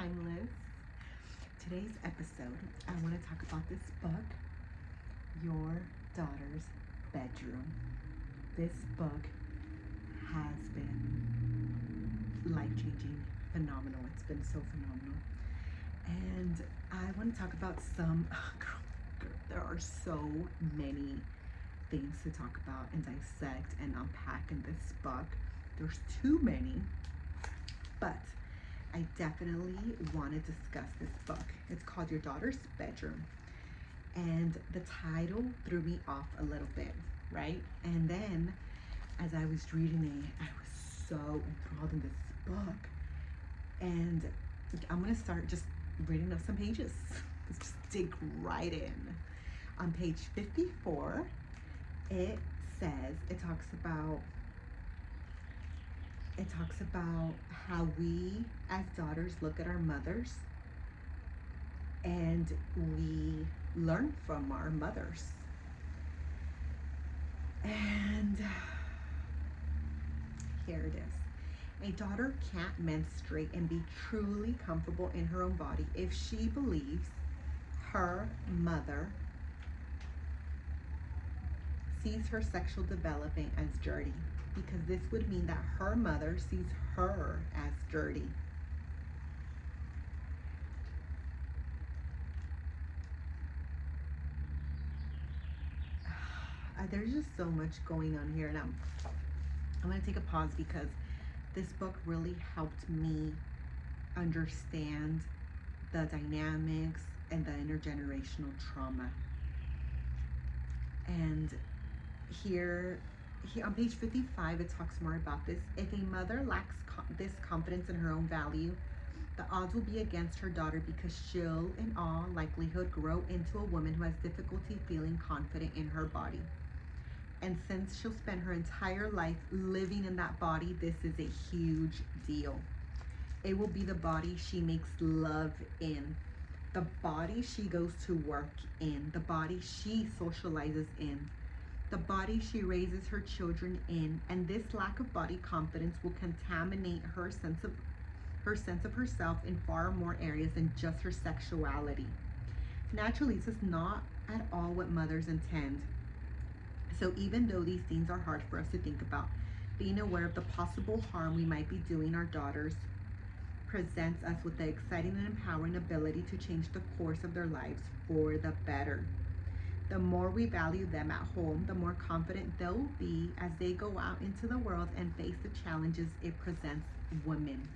Timeless. Today's episode, I want to talk about this book, Your Daughter's Bedroom. This book has been life-changing, phenomenal. It's been so phenomenal. And I want to talk about some, there are so many things to talk about and dissect and unpack in this book. There's too many, but I definitely want to discuss this book. It's called Your Daughter's Bedroom. And the title threw me off a little bit, right? And then as I was reading it, I was so enthralled in this book. And I'm going to start just reading up some pages. Let's just dig right in. On page 54, it talks about how we as daughters look at our mothers and we learn from our mothers. And here it is. A daughter can't menstruate and be truly comfortable in her own body if she believes her mother sees her sexual development as dirty, because this would mean that her mother sees her as dirty. There's just so much going on here, and I'm going to take a pause because this book really helped me understand the dynamics and the intergenerational trauma. And here on page 55, it talks more about this. If a mother lacks this confidence in her own value, the odds will be against her daughter, because she'll in all likelihood grow into a woman who has difficulty feeling confident in her body. And since she'll spend her entire life living in that body, this is a huge deal. It will be the body she makes love in, the body she goes to work in, the body she socializes in, the body she raises her children in. And this lack of body confidence will contaminate her sense of herself in far more areas than just her sexuality. Naturally, this is not at all what mothers intend. So even though these things are hard for us to think about, being aware of the possible harm we might be doing our daughters presents us with the exciting and empowering ability to change the course of their lives for the better. The more we value them at home, the more confident they'll be as they go out into the world and face the challenges it presents women.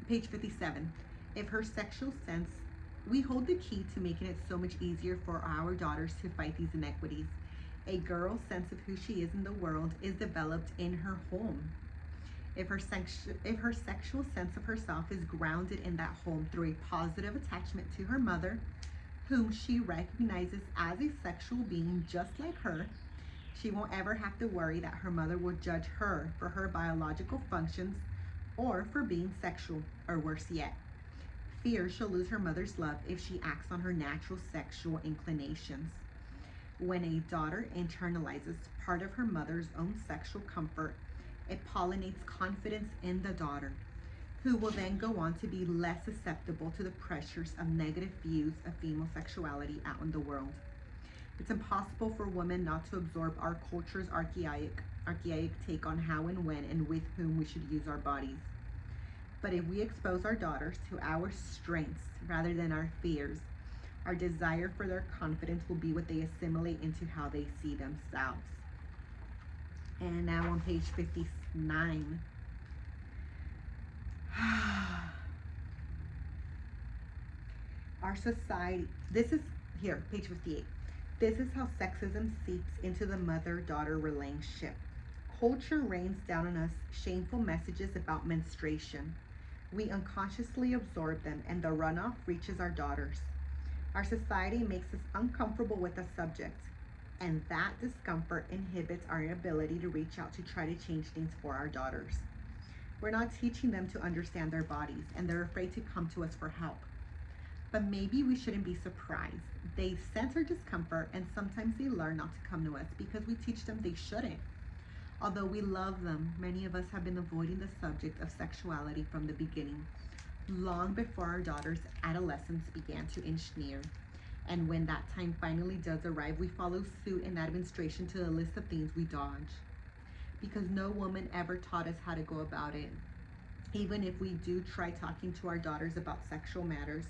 Page 57, if her sexual sense, we hold the key to making it so much easier for our daughters to fight these inequities. A girl's sense of who she is in the world is developed in her home. If her sexual sense of herself is grounded in that home through a positive attachment to her mother, whom she recognizes as a sexual being just like her, she won't ever have to worry that her mother will judge her for her biological functions or for being sexual, or worse yet, fear she'll lose her mother's love if she acts on her natural sexual inclinations. When a daughter internalizes part of her mother's own sexual comfort, it pollinates confidence in the daughter, who will then go on to be less susceptible to the pressures of negative views of female sexuality out in the world. It's impossible for women not to absorb our culture's archaic take on how and when and with whom we should use our bodies. But if we expose our daughters to our strengths rather than our fears, our desire for their confidence will be what they assimilate into how they see themselves. And now on page 59. Our society, this is here, page 58. This is how sexism seeps into the mother-daughter relationship. Culture rains down on us shameful messages about menstruation. We unconsciously absorb them, and the runoff reaches our daughters. Our society makes us uncomfortable with the subject, and that discomfort inhibits our ability to reach out to try to change things for our daughters. We're not teaching them to understand their bodies, and they're afraid to come to us for help. But maybe we shouldn't be surprised. They sense our discomfort, and sometimes they learn not to come to us because we teach them they shouldn't. Although we love them, many of us have been avoiding the subject of sexuality from the beginning, long before our daughters' adolescence began to inch near. And when that time finally does arrive, we follow suit in administration to the list of things we dodge. Because no woman ever taught us how to go about it. Even if we do try talking to our daughters about sexual matters,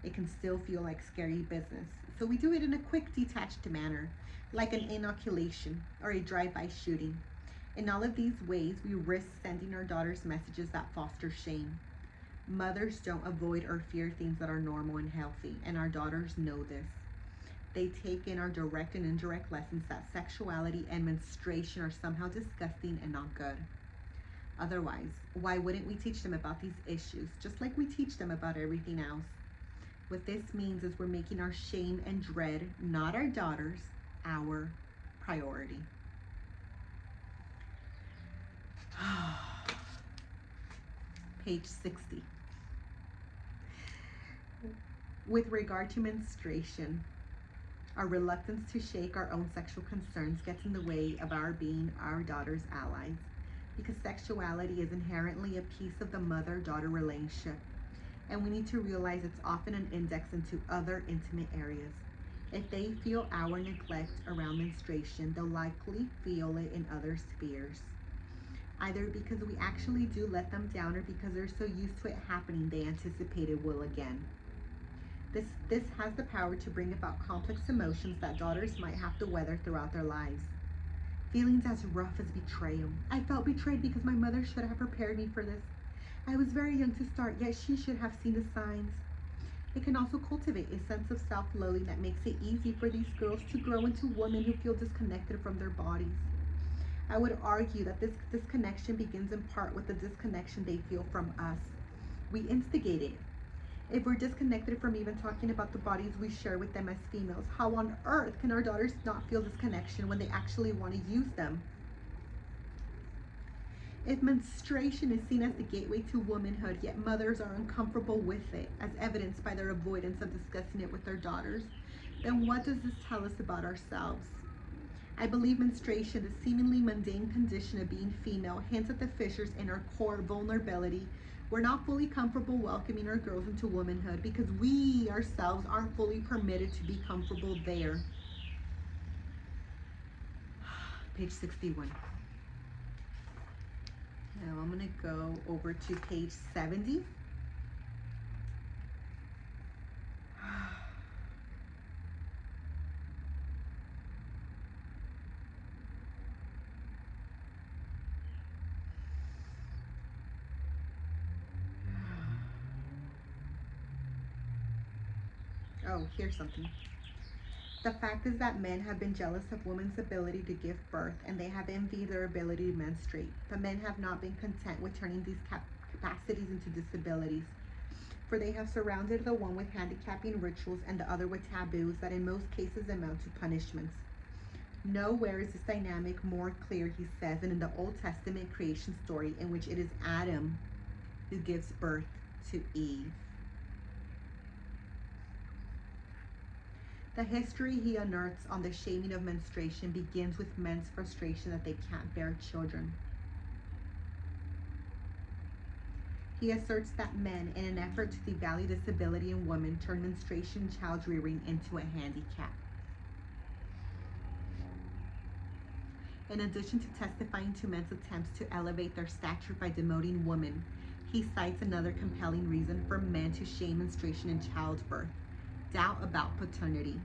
it can still feel like scary business. So we do it in a quick, detached manner, like an inoculation or a drive-by shooting. In all of these ways, we risk sending our daughters messages that foster shame. Mothers don't avoid or fear things that are normal and healthy, and our daughters know this. They take in our direct and indirect lessons that sexuality and menstruation are somehow disgusting and not good. Otherwise, why wouldn't we teach them about these issues, just like we teach them about everything else? What this means is we're making our shame and dread, not our daughters, our priority. Page 60. With regard to menstruation, our reluctance to shake our own sexual concerns gets in the way of our being our daughter's allies, because sexuality is inherently a piece of the mother-daughter relationship, and we need to realize it's often an index into other intimate areas. If they feel our neglect around menstruation, they'll likely feel it in other spheres, either because we actually do let them down or because they're so used to it happening they anticipate it will again. This has the power to bring about complex emotions that daughters might have to weather throughout their lives. Feelings as rough as betrayal. I felt betrayed because my mother should have prepared me for this. I was very young to start, yet she should have seen the signs. It can also cultivate a sense of self-loathing that makes it easy for these girls to grow into women who feel disconnected from their bodies. I would argue that this disconnection begins in part with the disconnection they feel from us. We instigate it. If we're disconnected from even talking about the bodies we share with them as females, how on earth can our daughters not feel this connection when they actually want to use them? If menstruation is seen as the gateway to womanhood, yet mothers are uncomfortable with it, as evidenced by their avoidance of discussing it with their daughters, then what does this tell us about ourselves? I believe menstruation, the seemingly mundane condition of being female, hints at the fissures in our core vulnerability. We're not fully comfortable welcoming our girls into womanhood because we ourselves aren't fully permitted to be comfortable there. Page 61. Now I'm going to go over to page 70. Oh, here's something. The fact is that men have been jealous of women's ability to give birth, and they have envied their ability to menstruate. But men have not been content with turning these capacities into disabilities, for they have surrounded the one with handicapping rituals and the other with taboos that in most cases amount to punishments. Nowhere is this dynamic more clear, he says, than in the Old Testament creation story in which it is Adam who gives birth to Eve. The history he unearths on the shaming of menstruation begins with men's frustration that they can't bear children. He asserts that men, in an effort to devalue this ability in women, turn menstruation and child rearing into a handicap. In addition to testifying to men's attempts to elevate their stature by demoting women, he cites another compelling reason for men to shame menstruation and childbirth: doubt about paternity.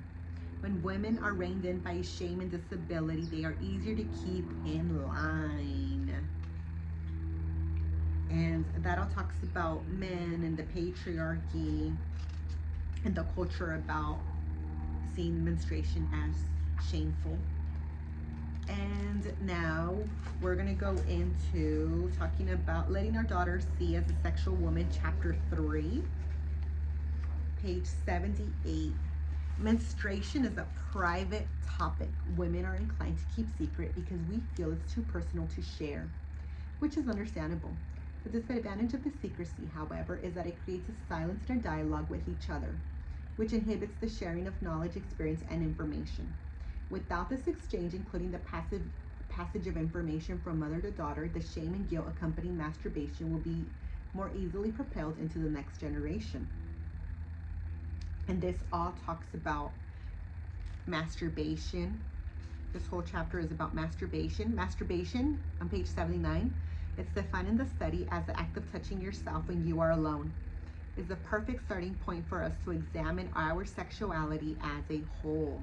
When women are reined in by shame and disability, they are easier to keep in line. And that all talks about men and the patriarchy and the culture about seeing menstruation as shameful. And now we're going to go into talking about letting our daughters see as a sexual woman, chapter 3, page 78. Menstruation is a private topic women are inclined to keep secret because we feel it's too personal to share, which is understandable. The disadvantage of the secrecy, however, is that it creates a silence in our dialogue with each other, which inhibits the sharing of knowledge, experience, and information. Without this exchange, including the passage of information from mother to daughter, the shame and guilt accompanying masturbation will be more easily propelled into the next generation. And this all talks about masturbation. This whole chapter is about masturbation. Masturbation, on page 79, it's defined in the study as the act of touching yourself when you are alone. Is the perfect starting point for us to examine our sexuality as a whole.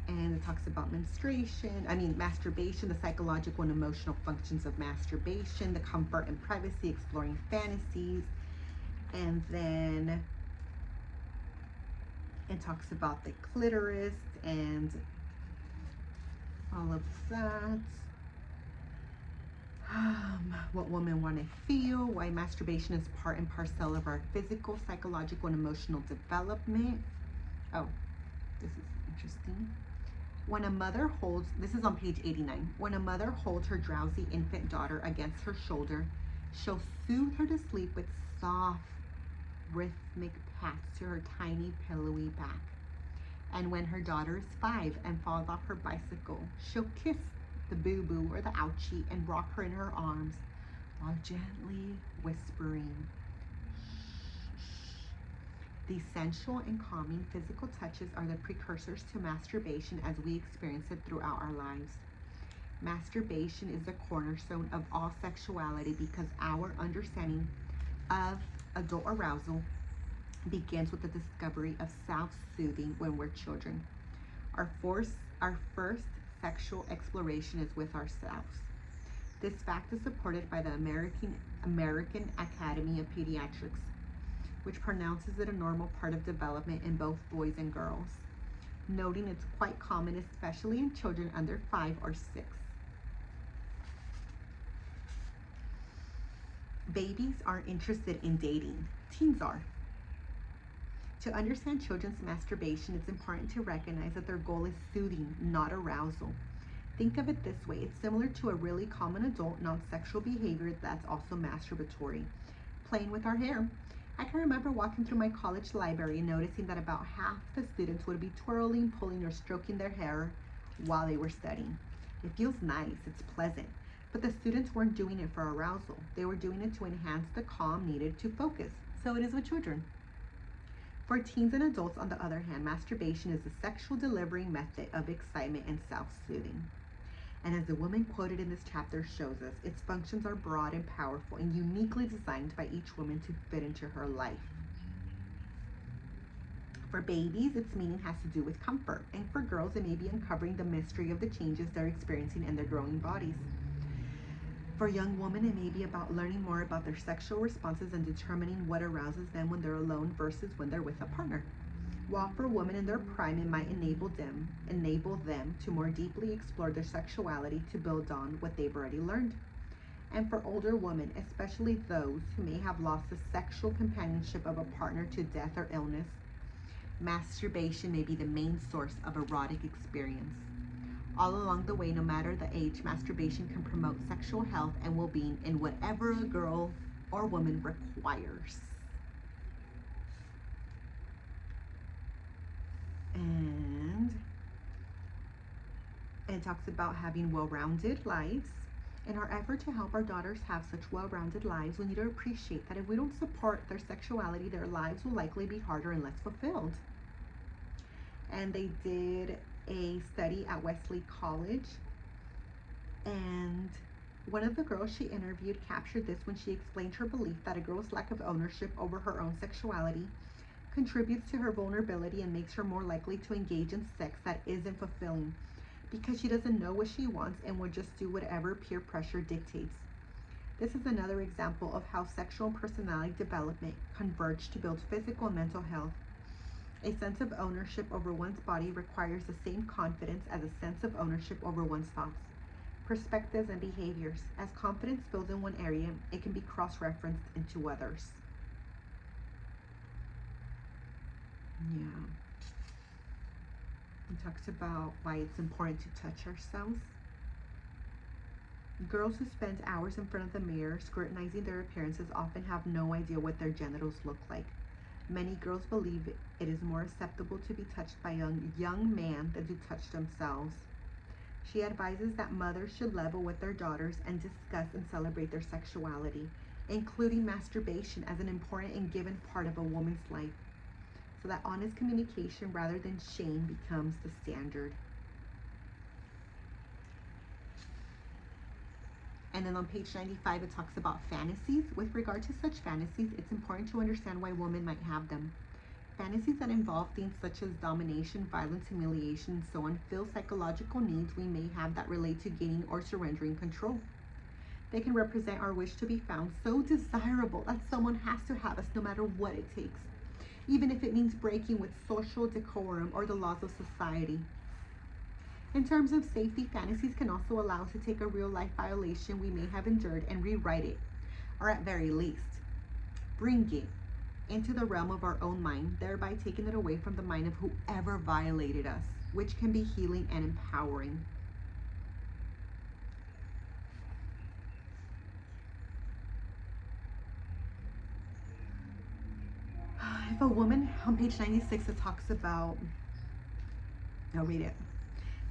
And it talks about masturbation, the psychological and emotional functions of masturbation, the comfort and privacy, exploring fantasies, and then it talks about the clitoris and all of that. What women want to feel, why masturbation is part and parcel of our physical, psychological, and emotional development. Oh, this is interesting. When a mother holds, this is on page 89, when a mother holds her drowsy infant daughter against her shoulder, she'll soothe her to sleep with soft, rhythmic pats to her tiny, pillowy back. And when her daughter is 5 and falls off her bicycle, she'll kiss the boo-boo or the ouchie and rock her in her arms while gently whispering, shh, shh. The essential and calming physical touches are the precursors to masturbation as we experience it throughout our lives. Masturbation is the cornerstone of all sexuality because our understanding of adult arousal begins with the discovery of self-soothing when we're children. Our first sexual exploration is with ourselves. This fact is supported by the American Academy of Pediatrics, which pronounces it a normal part of development in both boys and girls, noting it's quite common, especially in children under 5 or 6. Babies aren't interested in dating. Teens are. To understand children's masturbation, it's important to recognize that their goal is soothing, not arousal. Think of it this way. It's similar to a really common adult non-sexual behavior that's also masturbatory. Playing with our hair. I can remember walking through my college library and noticing that about half the students would be twirling, pulling, or stroking their hair while they were studying. It feels nice, it's pleasant. But the students weren't doing it for arousal. They were doing it to enhance the calm needed to focus. So it is with children. For teens and adults, on the other hand, masturbation is a sexual delivery method of excitement and self-soothing. And as the woman quoted in this chapter shows us, its functions are broad and powerful and uniquely designed by each woman to fit into her life. For babies, its meaning has to do with comfort, and for girls, it may be uncovering the mystery of the changes they're experiencing in their growing bodies. For young women, it may be about learning more about their sexual responses and determining what arouses them when they're alone versus when they're with a partner. While for women in their prime, it might enable them to more deeply explore their sexuality to build on what they've already learned. And for older women, especially those who may have lost the sexual companionship of a partner to death or illness, masturbation may be the main source of erotic experience. All along the way, no matter the age, masturbation can promote sexual health and well-being in whatever a girl or woman requires. And it talks about having well-rounded lives. In our effort to help our daughters have such well-rounded lives, we need to appreciate that if we don't support their sexuality, their lives will likely be harder and less fulfilled. And they did a study at Wesley College, and one of the girls she interviewed captured this when she explained her belief that a girl's lack of ownership over her own sexuality contributes to her vulnerability and makes her more likely to engage in sex that isn't fulfilling because she doesn't know what she wants and would just do whatever peer pressure dictates. This is another example of how sexual and personality development converge to build physical and mental health. A sense of ownership over one's body requires the same confidence as a sense of ownership over one's thoughts, perspectives, and behaviors. As confidence builds in one area, it can be cross-referenced into others. Yeah. It talks about why it's important to touch ourselves. Girls who spend hours in front of the mirror scrutinizing their appearances often have no idea what their genitals look like. Many girls believe it is more acceptable to be touched by a young man than to touch themselves. She advises that mothers should level with their daughters and discuss and celebrate their sexuality, including masturbation as an important and given part of a woman's life, so that honest communication rather than shame becomes the standard. And then on page 95, it talks about fantasies. With regard to such fantasies, it's important to understand why women might have them. Fantasies that involve things such as domination, violence, humiliation, and so on fill psychological needs we may have that relate to gaining or surrendering control. They can represent our wish to be found so desirable that someone has to have us no matter what it takes, even if it means breaking with social decorum or the laws of society. In terms of safety, fantasies can also allow us to take a real life violation we may have endured and rewrite it, or at very least, bring it into the realm of our own mind, thereby taking it away from the mind of whoever violated us, which can be healing and empowering. If a woman, on page 96, it talks about, I'll read it.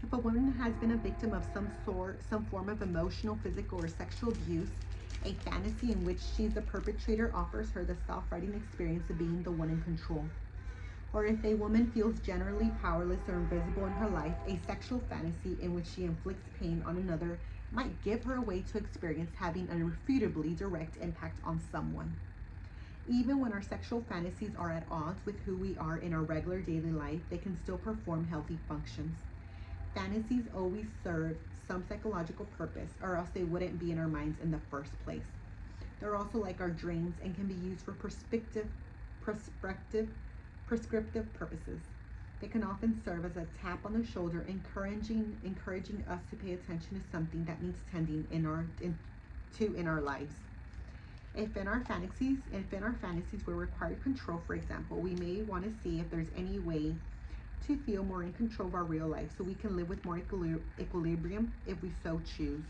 If a woman has been a victim of some form of emotional, physical, or sexual abuse, a fantasy in which she's the perpetrator offers her the self-righting experience of being the one in control. Or if a woman feels generally powerless or invisible in her life, a sexual fantasy in which she inflicts pain on another might give her a way to experience having an irrefutably direct impact on someone. Even when our sexual fantasies are at odds with who we are in our regular daily life, they can still perform healthy functions. Fantasies always serve some psychological purpose, or else they wouldn't be in our minds in the first place. They're also like our dreams and can be used for prescriptive purposes. They can often serve as a tap on the shoulder, encouraging us to pay attention to something that needs tending in our lives. If in our fantasies we're required control, for example, we may want to see if there's any way to feel more in control of our real life so we can live with more equilibrium if we so choose.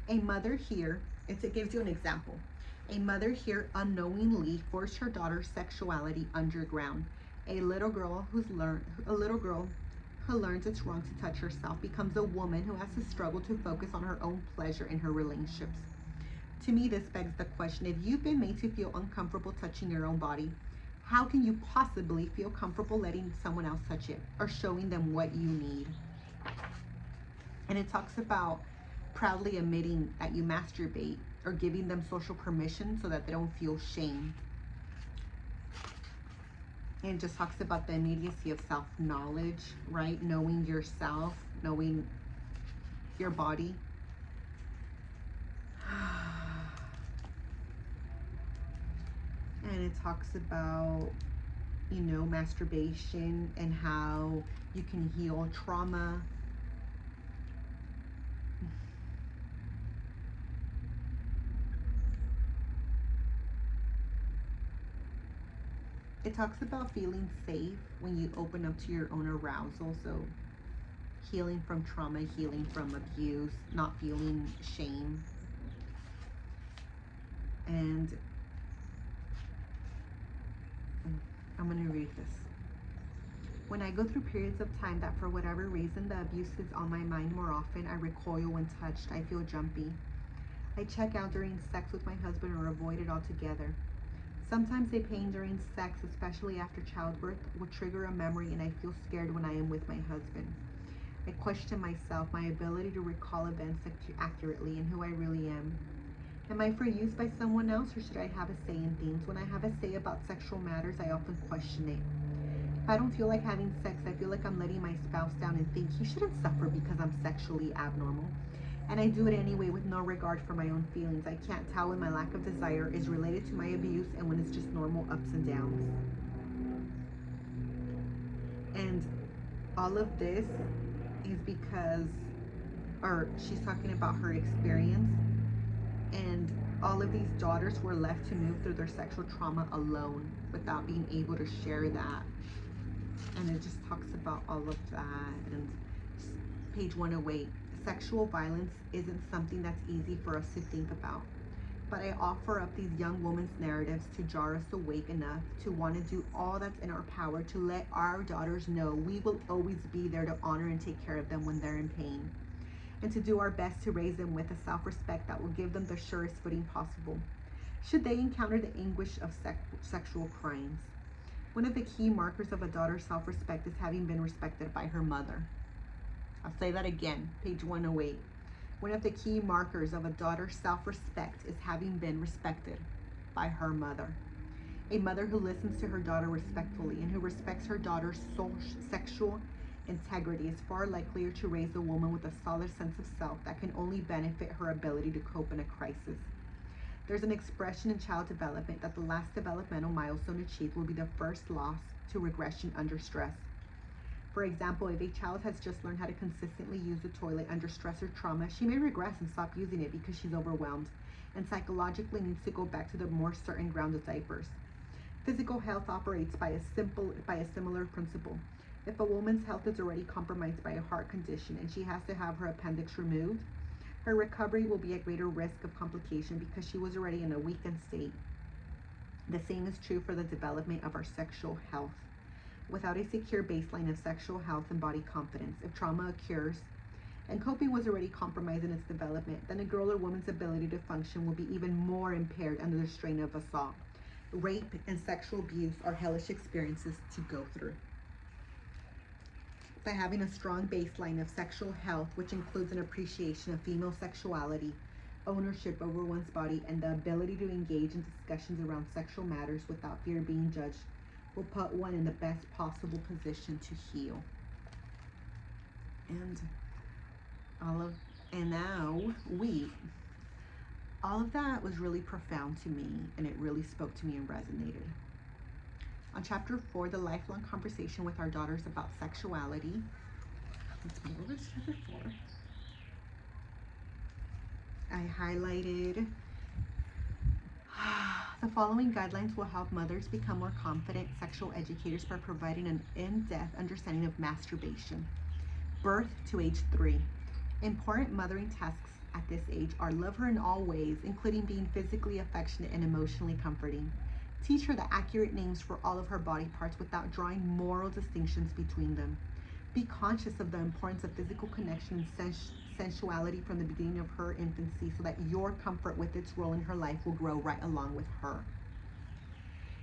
A mother here, it gives you an example. A mother here unknowingly forced her daughter's sexuality underground. A little girl who learns it's wrong to touch herself becomes a woman who has to struggle to focus on her own pleasure in her relationships. To me, this begs the question, if you've been made to feel uncomfortable touching your own body, how can you possibly feel comfortable letting someone else touch it or showing them what you need? And it talks about proudly admitting that you masturbate or giving them social permission so that they don't feel shame. And it just talks about the immediacy of self-knowledge, right? Knowing yourself, knowing your body. And it talks about, masturbation and how you can heal trauma. It talks about feeling safe when you open up to your own arousal. So healing from trauma, healing from abuse, not feeling shame. And I'm going to read this. When I go through periods of time that for whatever reason the abuse is on my mind more often, I recoil when touched. I feel jumpy. I check out during sex with my husband or avoid it altogether. Sometimes the pain during sex, especially after childbirth, will trigger a memory and I feel scared when I am with my husband. I question myself, my ability to recall events accurately and who I really am. Am I for use by someone else, or should I have a say in things? When I have a say about sexual matters, I often question it. If I don't feel like having sex, I feel like I'm letting my spouse down and think he shouldn't suffer because I'm sexually abnormal. And I do it anyway with no regard for my own feelings. I can't tell when my lack of desire is related to my abuse and when it's just normal ups and downs. And all of this is because, she's talking about her experience, and all of these daughters were left to move through their sexual trauma alone without being able to share that. And it just talks about all of that. And page 108, sexual violence isn't something that's easy for us to think about. But I offer up these young women's narratives to jar us awake enough to want to do all that's in our power to let our daughters know we will always be there to honor and take care of them when they're in pain, and to do our best to raise them with a self-respect that will give them the surest footing possible should they encounter the anguish of sexual crimes. One of the key markers of a daughter's self-respect is having been respected by her mother. I'll say that again, page 108. One of the key markers of a daughter's self-respect is having been respected by her mother. A mother who listens to her daughter respectfully and who respects her daughter's sexual integrity is far likelier to raise a woman with a solid sense of self that can only benefit her ability to cope in a crisis. There's an expression in child development that the last developmental milestone achieved will be the first loss to regression under stress. For example, if a child has just learned how to consistently use the toilet under stress or trauma, she may regress and stop using it because she's overwhelmed and psychologically needs to go back to the more certain ground of diapers. Physical health operates by a similar principle. If a woman's health is already compromised by a heart condition and she has to have her appendix removed, her recovery will be at greater risk of complication because she was already in a weakened state. The same is true for the development of our sexual health. Without a secure baseline of sexual health and body confidence, if trauma occurs and coping was already compromised in its development, then a girl or woman's ability to function will be even more impaired under the strain of assault. Rape and sexual abuse are hellish experiences to go through. By having a strong baseline of sexual health, which includes an appreciation of female sexuality, ownership over one's body, and the ability to engage in discussions around sexual matters without fear of being judged, will put one in the best possible position to heal. And all of that was really profound to me, and it really spoke to me and resonated. On chapter 4, the lifelong conversation with our daughters about sexuality. Let's move over to chapter 4. I highlighted the following guidelines will help mothers become more confident sexual educators by providing an in-depth understanding of masturbation. Birth to age 3. Important mothering tasks at this age are love her in all ways, including being physically affectionate and emotionally comforting. Teach her the accurate names for all of her body parts without drawing moral distinctions between them. Be conscious of the importance of physical connection and sensuality from the beginning of her infancy so that your comfort with its role in her life will grow right along with her.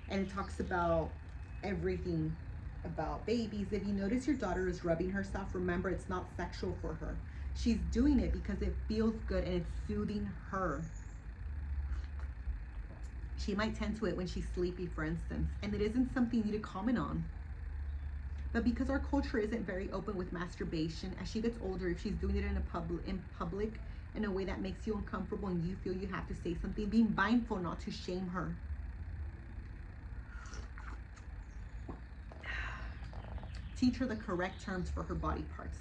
And it talks about everything about babies. If you notice your daughter is rubbing herself, remember it's not sexual for her. She's doing it because it feels good and it's soothing her. She might tend to it when she's sleepy, for instance, and it isn't something you need to comment on. But because our culture isn't very open with masturbation, as she gets older, if she's doing it in public in a way that makes you uncomfortable and you feel you have to say something, be mindful not to shame her. Teach her the correct terms for her body parts.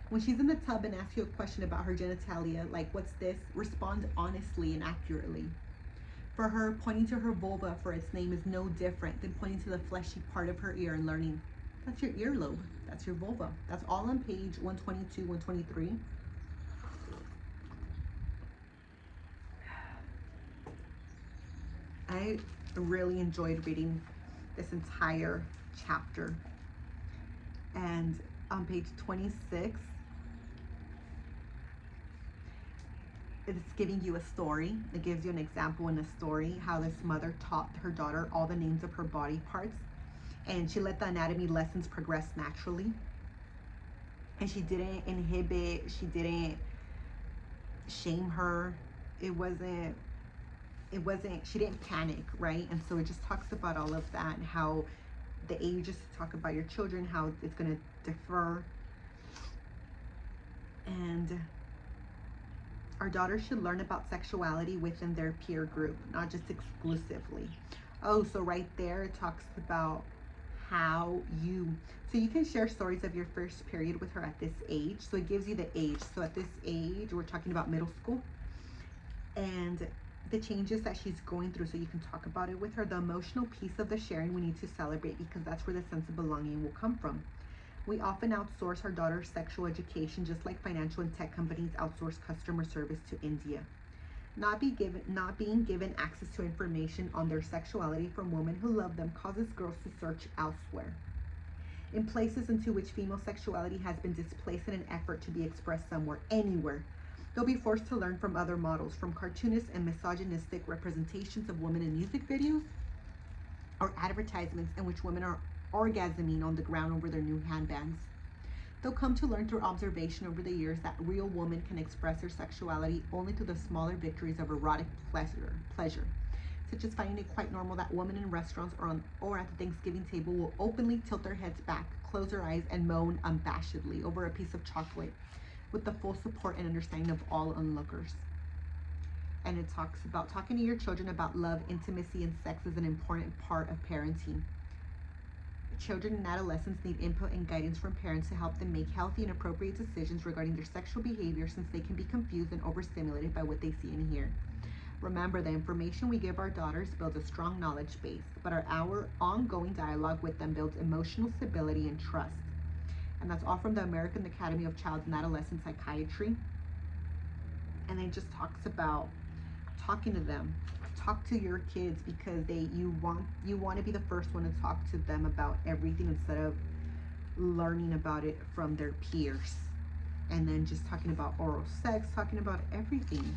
When she's in the tub and asks you a question about her genitalia, like what's this, respond honestly and accurately. For her, pointing to her vulva for its name is no different than pointing to the fleshy part of her ear and learning that's your earlobe, that's your vulva. That's all on page 122, 123. I really enjoyed reading this entire chapter. And on page 26, it's giving you a story. It gives you an example in a story how this mother taught her daughter all the names of her body parts, and she let the anatomy lessons progress naturally. And she didn't inhibit, she didn't shame her. It wasn't, she didn't panic, right? And so it just talks about all of that and how the ages talk about your children, how it's going to differ. And our daughters should learn about sexuality within their peer group, not just exclusively. Oh, so right there it talks about how so you can share stories of your first period with her at this age. So it gives you the age. So at this age, we're talking about middle school, and the changes that she's going through, so you can talk about it with her. The emotional piece of the sharing we need to celebrate, because that's where the sense of belonging will come from. We often outsource our daughter's sexual education, just like financial and tech companies outsource customer service to India. Not being given access to information on their sexuality from women who love them causes girls to search elsewhere, in places into which female sexuality has been displaced in an effort to be expressed somewhere, anywhere. They'll be forced to learn from other models, from cartoonist and misogynistic representations of women in music videos or advertisements in which women are orgasming on the ground over their new handbags. They'll come to learn through observation over the years that real women can express their sexuality only through the smaller victories of erotic pleasure, such as finding it quite normal that women in restaurants or at the Thanksgiving table will openly tilt their heads back, close their eyes, and moan unabashedly over a piece of chocolate, with the full support and understanding of all onlookers. And it talks about talking to your children about love, intimacy, and sex is an important part of parenting. Children and adolescents need input and guidance from parents to help them make healthy and appropriate decisions regarding their sexual behavior, since they can be confused and overstimulated by what they see and hear. Remember, the information we give our daughters builds a strong knowledge base, but our ongoing dialogue with them builds emotional stability and trust. And that's all from the American Academy of Child and Adolescent Psychiatry. And it just talks about talking to them. Talk to your kids, because you want to be the first one to talk to them about everything, instead of learning about it from their peers and then just talking about oral sex, talking about everything.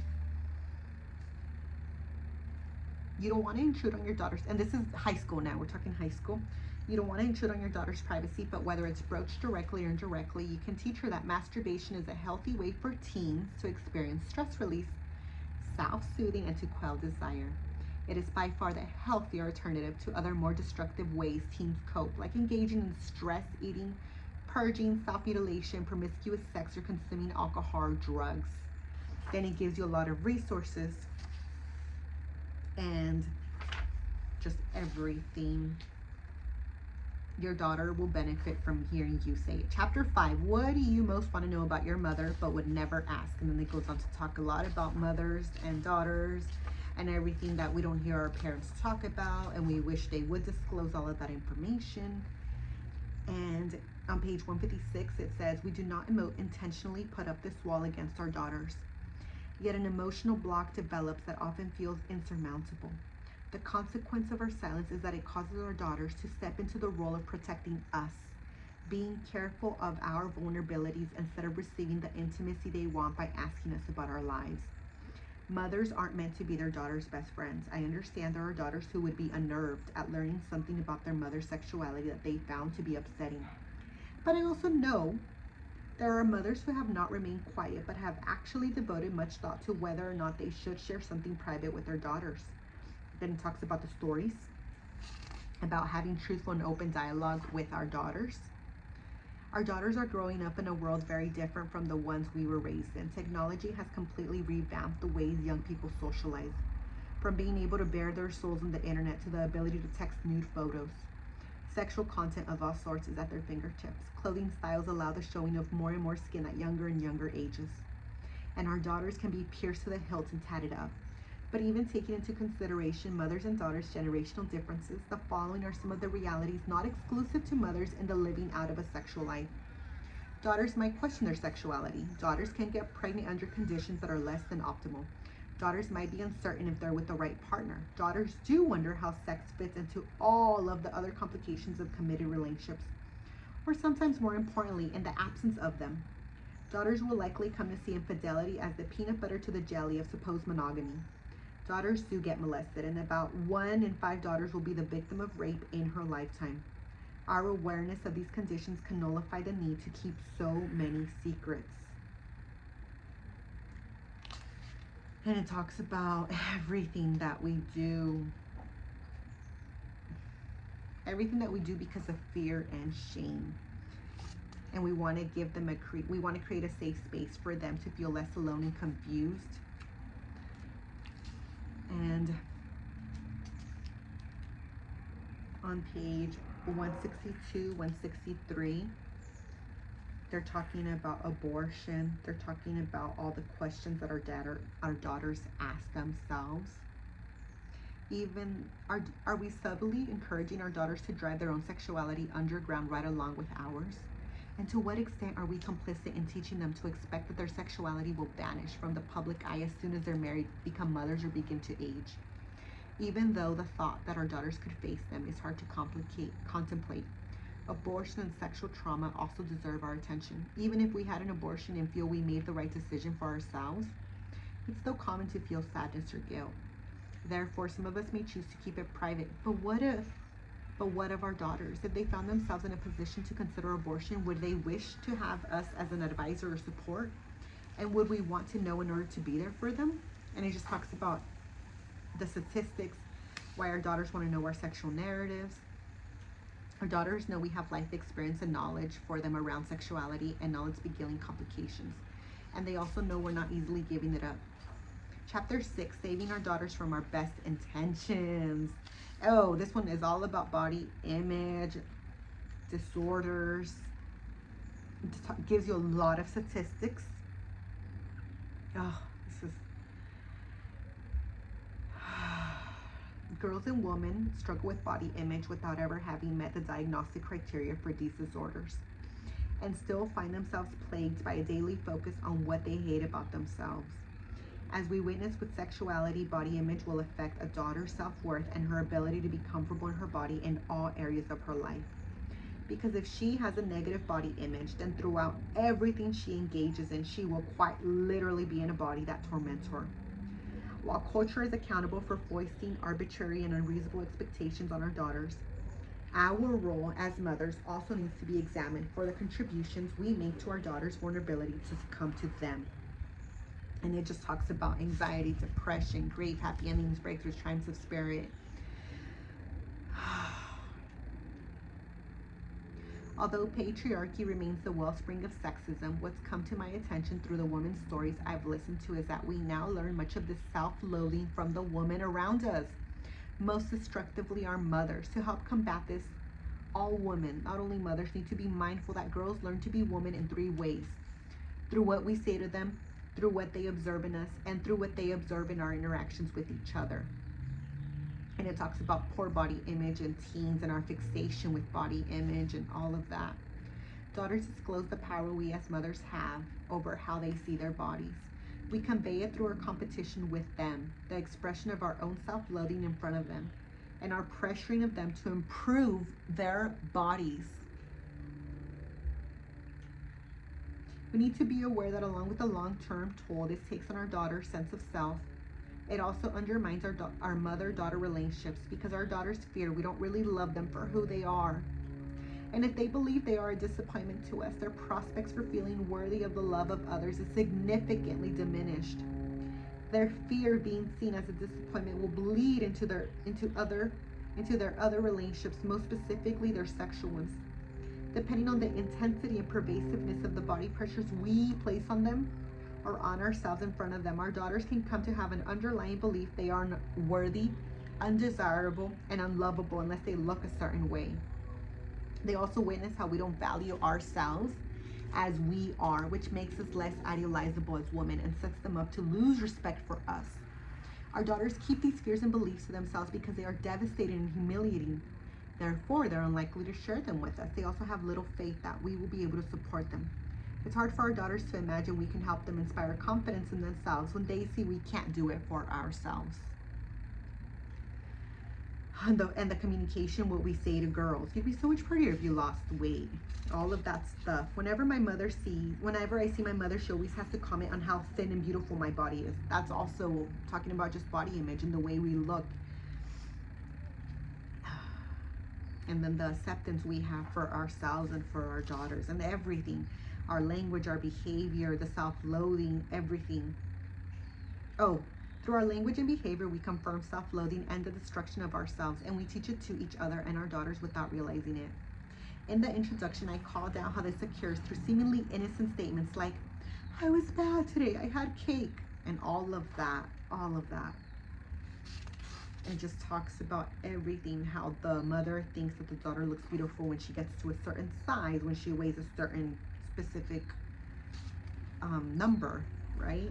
You don't want to intrude on your daughters, and this is high school now, we're talking high school. You don't want to intrude on your daughter's privacy, but whether it's broached directly or indirectly, you can teach her that masturbation is a healthy way for teens to experience stress release, self-soothing, and to quell desire. It is by far the healthier alternative to other more destructive ways teens cope, like engaging in stress eating, purging, self-mutilation, promiscuous sex, or consuming alcohol or drugs. Then it gives you a lot of resources and just everything. Your daughter will benefit from hearing you say it. Chapter 5, what do you most want to know about your mother but would never ask? And then it goes on to talk a lot about mothers and daughters and everything that we don't hear our parents talk about, and we wish they would disclose all of that information. And on page 156, it says, we do not intentionally put up this wall against our daughters, yet an emotional block develops that often feels insurmountable. The consequence of our silence is that it causes our daughters to step into the role of protecting us, being careful of our vulnerabilities instead of receiving the intimacy they want by asking us about our lives. Mothers aren't meant to be their daughters' best friends. I understand there are daughters who would be unnerved at learning something about their mother's sexuality that they found to be upsetting. But I also know there are mothers who have not remained quiet, but have actually devoted much thought to whether or not they should share something private with their daughters. Then it talks about the stories, about having truthful and open dialogue with our daughters. Our daughters are growing up in a world very different from the ones we were raised in. Technology has completely revamped the ways young people socialize, from being able to bare their souls on the internet to the ability to text nude photos. Sexual content of all sorts is at their fingertips. Clothing styles allow the showing of more and more skin at younger and younger ages. And our daughters can be pierced to the hilt and tatted up. But even taking into consideration mothers and daughters' generational differences, the following are some of the realities not exclusive to mothers in the living out of a sexual life. Daughters might question their sexuality. Daughters can get pregnant under conditions that are less than optimal. Daughters might be uncertain if they're with the right partner. Daughters do wonder how sex fits into all of the other complications of committed relationships, or sometimes more importantly, in the absence of them. Daughters will likely come to see infidelity as the peanut butter to the jelly of supposed monogamy. Daughters do get molested, and about 1 in 5 daughters will be the victim of rape in her lifetime. Our awareness of these conditions can nullify the need to keep so many secrets. And it talks about everything that we do. Everything that we do because of fear and shame. And we want to give them we want to create a safe space for them to feel less alone and confused. And on page 162, 163, they're talking about abortion. They're talking about all the questions that our daughters ask themselves. Even are we subtly encouraging our daughters to drive their own sexuality underground right along with ours? And to what extent are we complicit in teaching them to expect that their sexuality will vanish from the public eye as soon as they're married, become mothers, or begin to age? Even though the thought that our daughters could face them is hard to contemplate, abortion and sexual trauma also deserve our attention. Even if we had an abortion and feel we made the right decision for ourselves, it's still common to feel sadness or guilt. Therefore, some of us may choose to keep it private. But what of our daughters? If they found themselves in a position to consider abortion, would they wish to have us as an advisor or support? And would we want to know in order to be there for them? And it just talks about the statistics, why our daughters want to know our sexual narratives. Our daughters know we have life experience and knowledge for them around sexuality and knowledge beginning complications. And they also know we're not easily giving it up. Chapter 6, saving our daughters from our best intentions. Oh, this one is all about body image disorders. It gives you a lot of statistics. Oh, this is... Girls and women struggle with body image without ever having met the diagnostic criteria for these disorders, and still find themselves plagued by a daily focus on what they hate about themselves. As we witness with sexuality, body image will affect a daughter's self-worth and her ability to be comfortable in her body in all areas of her life. Because if she has a negative body image, then throughout everything she engages in, she will quite literally be in a body that torments her. While culture is accountable for foisting arbitrary and unreasonable expectations on our daughters, our role as mothers also needs to be examined for the contributions we make to our daughters' vulnerability to succumb to them. And it just talks about anxiety, depression, grief, happy endings, breakthroughs, triumphs of spirit. Although patriarchy remains the wellspring of sexism, what's come to my attention through the women's stories I've listened to is that we now learn much of this self-loathing from the women around us. Most destructively, our mothers. To help combat this, all women, not only mothers, need to be mindful that girls learn to be women in 3 ways. Through what we say to them, through what they observe in us, and through what they observe in our interactions with each other. And it talks about poor body image and teens and our fixation with body image and all of that. Daughters disclose the power we as mothers have over how they see their bodies. We convey it through our competition with them, the expression of our own self-loathing in front of them, and our pressuring of them to improve their bodies. We need to be aware that along with the long-term toll this takes on our daughter's sense of self, it also undermines our mother-daughter relationships, because our daughters fear we don't really love them for who they are. And if they believe they are a disappointment to us, their prospects for feeling worthy of the love of others is significantly diminished. Their fear of being seen as a disappointment will bleed into their other relationships, most specifically their sexual ones. Depending on the intensity and pervasiveness of the body pressures we place on them or on ourselves in front of them, our daughters can come to have an underlying belief they are unworthy, undesirable, and unlovable unless they look a certain way. They also witness how we don't value ourselves as we are, which makes us less idealizable as women and sets them up to lose respect for us. Our daughters keep these fears and beliefs to themselves because they are devastating and humiliating. Therefore, they're unlikely to share them with us. They also have little faith that we will be able to support them. It's hard for our daughters to imagine we can help them inspire confidence in themselves when they see we can't do it for ourselves. And the communication, what we say to girls. You'd be so much prettier if you lost weight. All of that stuff. Whenever I see my mother, she always has to comment on how thin and beautiful my body is. That's also talking about just body image and the way we look. And then the acceptance we have for ourselves and for our daughters and everything. Our language, our behavior, the self-loathing, everything. Oh, through our language and behavior, we confirm self-loathing and the destruction of ourselves, and we teach it to each other and our daughters without realizing it. In the introduction, I called out how this occurs through seemingly innocent statements like, I was bad today, I had cake, and all of that. It just talks about everything, how the mother thinks that the daughter looks beautiful when she gets to a certain size, when she weighs a certain specific number, right?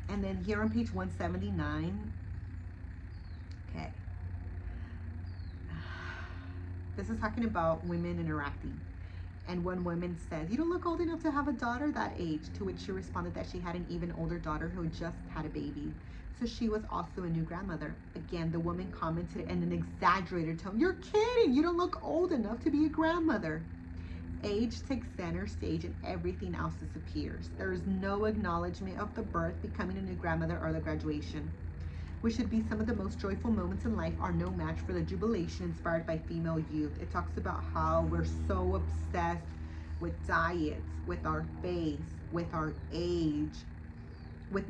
And then here on page 179, okay, this is talking about women interacting. And one woman says, "You don't look old enough to have a daughter that age." To which she responded that she had an even older daughter who just had a baby. So she was also a new grandmother. Again, the woman commented in an exaggerated tone, "You're kidding! You don't look old enough to be a grandmother." Age takes center stage and everything else disappears. There is no acknowledgement of the birth, becoming a new grandmother, or the graduation, which should be some of the most joyful moments in life, are no match for the jubilation inspired by female youth. It talks about how we're so obsessed with diets, with our face, with our age, with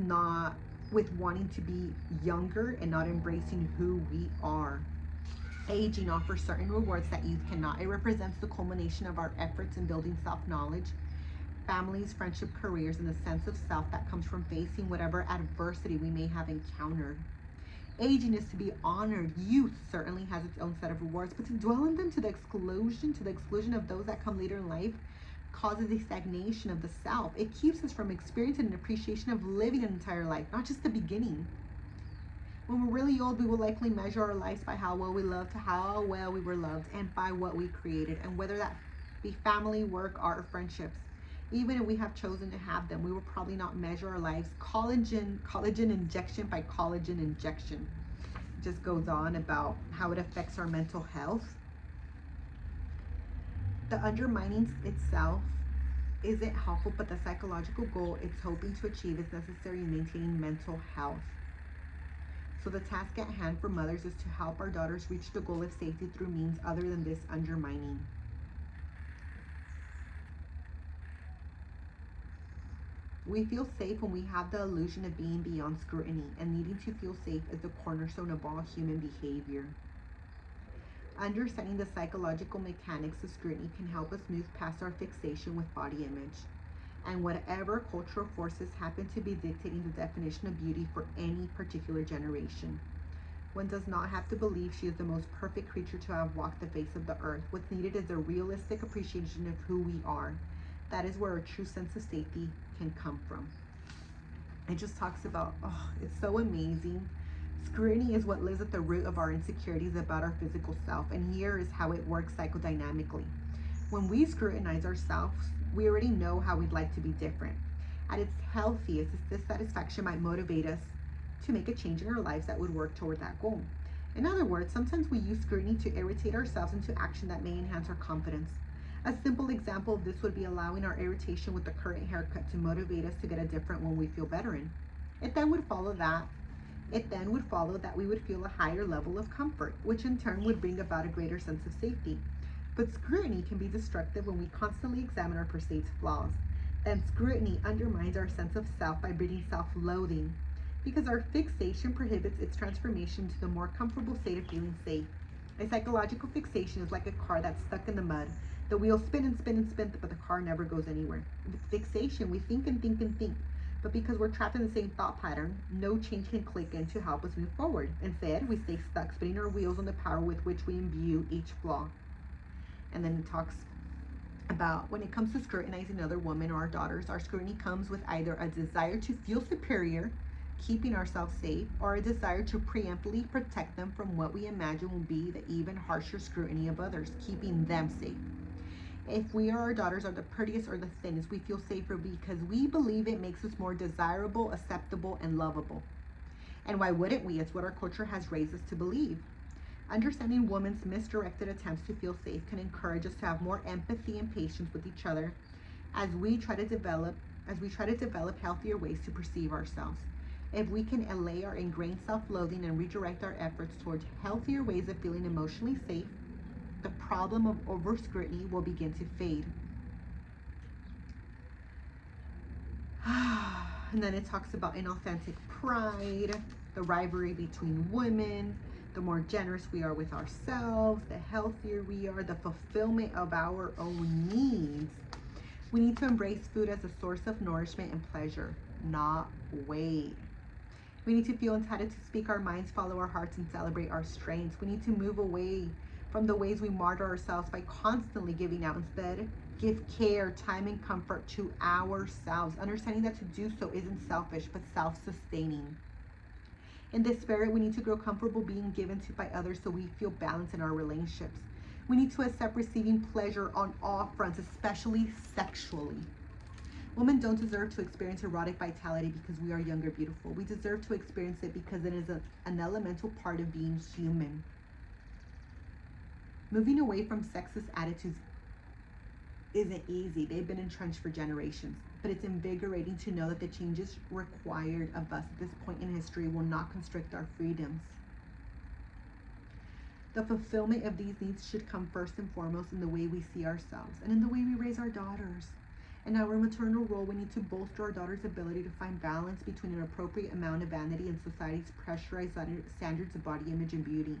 wanting to be younger and not embracing who we are. Aging offers certain rewards that youth cannot. It represents the culmination of our efforts in building self-knowledge, families, friendship, careers, and the sense of self that comes from facing whatever adversity we may have encountered. Aging is to be honored. Youth certainly has its own set of rewards, but to dwell on them to the exclusion of those that come later in life, causes a stagnation of the self. It keeps us from experiencing an appreciation of living an entire life, not just the beginning. When we're really old, we will likely measure our lives by how well we loved, how well we were loved, and by what we created, and whether that be family, work, art, or friendships. Even if we have chosen to have them, we will probably not measure our lives collagen injection by collagen injection. It just goes on about how it affects our mental health. The undermining itself isn't helpful, but the psychological goal it's hoping to achieve is necessary in maintaining mental health. So the task at hand for mothers is to help our daughters reach the goal of safety through means other than this undermining. We feel safe when we have the illusion of being beyond scrutiny, and needing to feel safe is the cornerstone of all human behavior. Understanding the psychological mechanics of scrutiny can help us move past our fixation with body image and whatever cultural forces happen to be dictating the definition of beauty for any particular generation. One does not have to believe she is the most perfect creature to have walked the face of the earth. What's needed is a realistic appreciation of who we are. That is where a true sense of safety can come from. It just talks about, it's so amazing. Scrutiny is what lives at the root of our insecurities about our physical self, and here is how it works psychodynamically. When we scrutinize ourselves, we already know how we'd like to be different. At its healthiest, this dissatisfaction might motivate us to make a change in our lives that would work toward that goal. In other words, sometimes we use scrutiny to irritate ourselves into action that may enhance our confidence. A simple example of this would be allowing our irritation with the current haircut to motivate us to get a different one we feel better in. It then would follow that we would feel a higher level of comfort, which in turn would bring about a greater sense of safety. But scrutiny can be destructive when we constantly examine our perceived flaws. And scrutiny undermines our sense of self by breeding self-loathing, because our fixation prohibits its transformation to the more comfortable state of feeling safe. A psychological fixation is like a car that's stuck in the mud. The wheels spin and spin and spin, but the car never goes anywhere. With fixation, we think and think and think, but because we're trapped in the same thought pattern, no change can click in to help us move forward. Instead, we stay stuck, spinning our wheels on the power with which we imbue each flaw. And then it talks about when it comes to scrutinizing another woman or our daughters, our scrutiny comes with either a desire to feel superior, keeping ourselves safe, or a desire to preemptively protect them from what we imagine will be the even harsher scrutiny of others, keeping them safe. If we or our daughters are the prettiest or the thinnest, we feel safer because we believe it makes us more desirable, acceptable, and lovable. And why wouldn't we? It's what our culture has raised us to believe. Understanding women's misdirected attempts to feel safe can encourage us to have more empathy and patience with each other as we try to develop healthier ways to perceive ourselves. If we can allay our ingrained self-loathing and redirect our efforts towards healthier ways of feeling emotionally safe, the problem of over-scrutiny will begin to fade. And then it talks about inauthentic pride, the rivalry between women, the more generous we are with ourselves, the healthier we are, the fulfillment of our own needs. We need to embrace food as a source of nourishment and pleasure, not weight. We need to feel entitled to speak our minds, follow our hearts, and celebrate our strengths. We need to move away from the ways we martyr ourselves by constantly giving out. Instead, give care, time, and comfort to ourselves, understanding that to do so isn't selfish, but self-sustaining. In this spirit, we need to grow comfortable being given to by others so we feel balance in our relationships. We need to accept receiving pleasure on all fronts, especially sexually. Women don't deserve to experience erotic vitality because we are young or beautiful. We deserve to experience it because it is an elemental part of being human. Moving away from sexist attitudes isn't easy. They've been entrenched for generations. But it's invigorating to know that the changes required of us at this point in history will not constrict our freedoms. The fulfillment of these needs should come first and foremost in the way we see ourselves and in the way we raise our daughters. In our maternal role, we need to bolster our daughter's ability to find balance between an appropriate amount of vanity and society's pressurized standards of body image and beauty.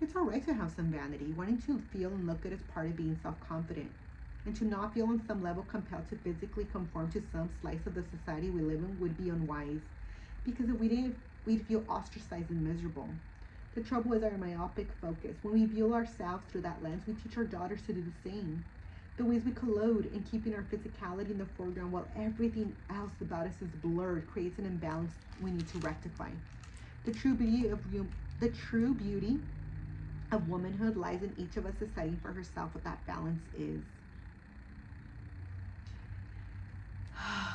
It's all right to have some vanity. Wanting to feel and look good is part of being self-confident. And to not feel on some level compelled to physically conform to some slice of the society we live in would be unwise. Because if we didn't, we'd feel ostracized and miserable. The trouble is our myopic focus. When we view ourselves through that lens, we teach our daughters to do the same. The ways we collude in keeping our physicality in the foreground while everything else about us is blurred creates an imbalance we need to rectify. The true beauty of womanhood lies in each of us deciding for herself what that balance is.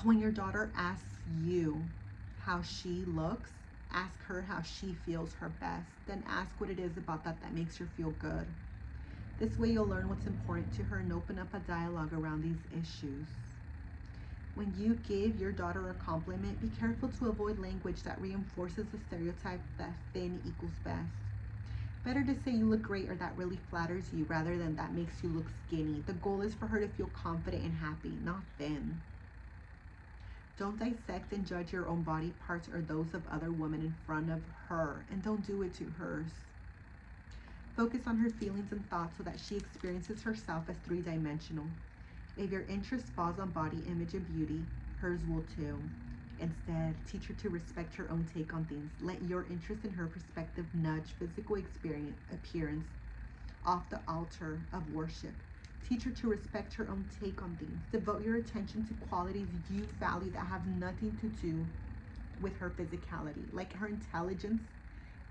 When your daughter asks you how she looks, ask her how she feels her best. Then ask what it is about that makes her feel good. This way you'll learn what's important to her and open up a dialogue around these issues. When you give your daughter a compliment, be careful to avoid language that reinforces the stereotype that thin equals best. Better to say you look great or that really flatters you rather than that makes you look skinny. The goal is for her to feel confident and happy, not thin. Don't dissect and judge your own body parts or those of other women in front of her, and don't do it to hers. Focus on her feelings and thoughts so that she experiences herself as three-dimensional. If your interest falls on body image and beauty, hers will too. Instead, teach her to respect her own take on things. Let your interest in her perspective nudge physical appearance off the altar of worship. Teach her to respect her own take on things. Devote your attention to qualities you value that have nothing to do with her physicality, like her intelligence,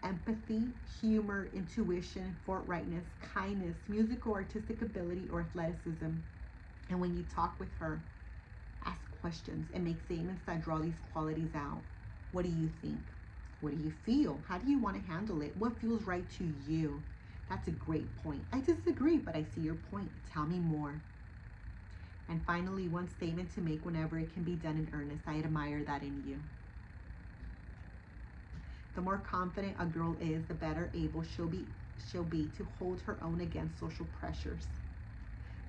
empathy, humor, intuition, forthrightness, kindness, musical, artistic ability, or athleticism. And when you talk with her, ask questions and make statements that draw these qualities out. What do you think? What do you feel? How do you want to handle it? What feels right to you? That's a great point. I disagree, but I see your point. Tell me more. And finally, one statement to make whenever it can be done in earnest. I admire that in you. The more confident a girl is, the better able she'll be to hold her own against social pressures.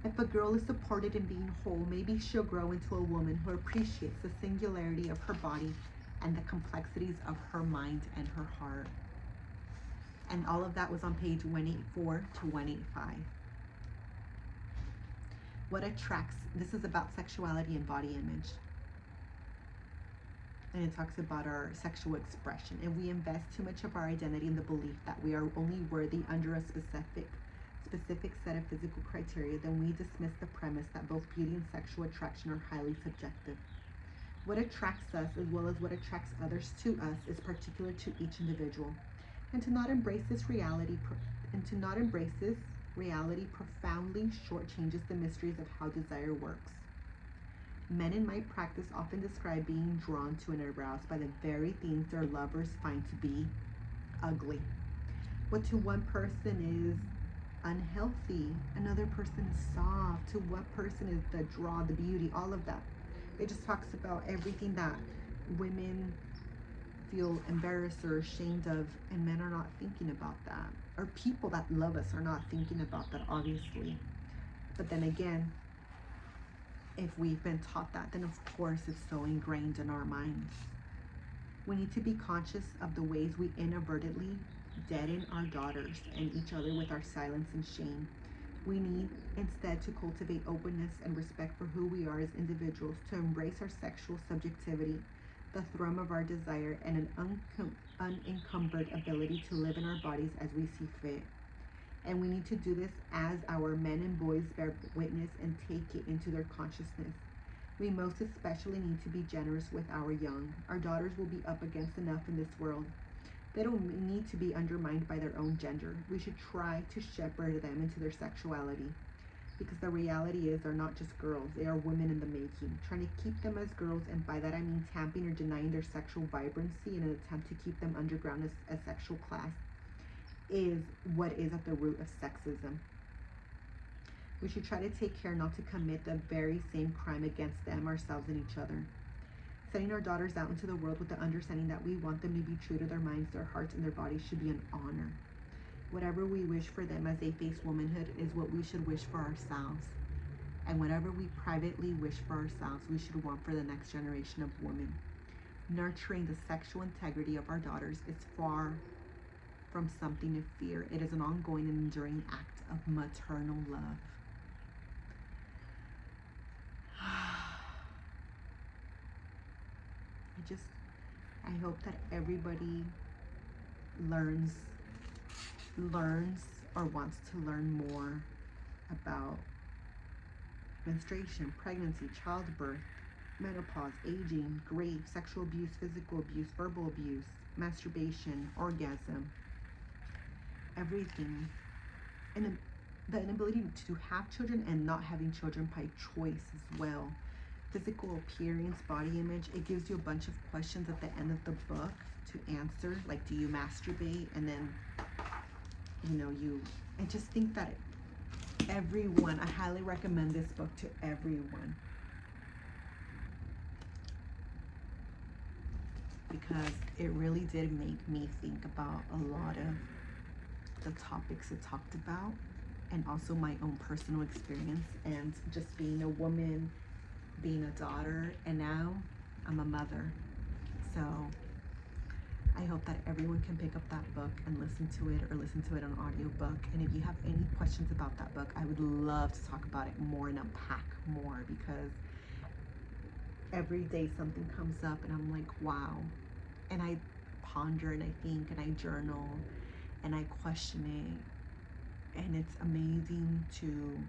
If a girl is supported in being whole, maybe she'll grow into a woman who appreciates the singularity of her body and the complexities of her mind and her heart. And all of that was on page 184 to 185. What attracts, this is about sexuality and body image. And it talks about our sexual expression. And we invest too much of our identity in the belief that we are only worthy under a specific set of physical criteria, then we dismiss the premise that both beauty and sexual attraction are highly subjective. What attracts us, as well as what attracts others to us, is particular to each individual. And to not embrace this reality profoundly shortchanges the mysteries of how desire works. Men in my practice often describe being drawn to and aroused by the very things their lovers find to be ugly. What to one person is unhealthy, another person is soft. To what person is the draw, the beauty, all of that. It just talks about everything that women feel embarrassed or ashamed of, and men are not thinking about that. Or people that love us are not thinking about that, obviously. But then again, if we've been taught that, then of course it's so ingrained in our minds. We need to be conscious of the ways we inadvertently deaden our daughters and each other with our silence and shame. We need instead to cultivate openness and respect for who we are as individuals, to embrace our sexual subjectivity, the thrum of our desire, and an unencumbered ability to live in our bodies as we see fit. And we need to do this as our men and boys bear witness and take it into their consciousness. We most especially need to be generous with our young. Our daughters will be up against enough in this world. They don't need to be undermined by their own gender. We should try to shepherd them into their sexuality, because the reality is they're not just girls, they are women in the making. Trying to keep them as girls, and by that I mean tamping or denying their sexual vibrancy in an attempt to keep them underground as a sexual class, is what is at the root of sexism. We should try to take care not to commit the very same crime against them, ourselves, and each other. Sending our daughters out into the world with the understanding that we want them to be true to their minds, their hearts, and their bodies should be an honor. Whatever we wish for them as they face womanhood is what we should wish for ourselves. And whatever we privately wish for ourselves, we should want for the next generation of women. Nurturing the sexual integrity of our daughters is far from something to fear. It is an ongoing and enduring act of maternal love. I hope that everybody learns or wants to learn more about menstruation, pregnancy, childbirth, menopause, aging, grief, sexual abuse, physical abuse, verbal abuse, masturbation, orgasm, everything. And the inability to have children and not having children by choice as well. Physical appearance, body image, it gives you a bunch of questions at the end of the book to answer, like, do you masturbate? And then, I just think that everyone, I highly recommend this book to everyone, because it really did make me think about a lot of the topics it talked about, and also my own personal experience, and just being a woman, being a daughter, and now I'm a mother. So I hope that everyone can pick up that book and listen to it, or listen to it on audiobook. And if you have any questions about that book, I would love to talk about it more and unpack more, because every day something comes up and I'm like, wow. And I ponder and I think and I journal and I question it. And it's amazing to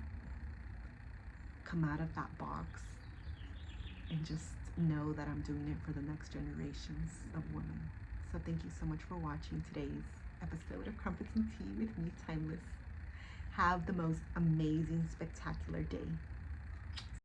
come out of that box and just know that I'm doing it for the next generations of women. So thank you so much for watching today's episode of Crumpets and Tea with me, Timeless. Have the most amazing, spectacular day.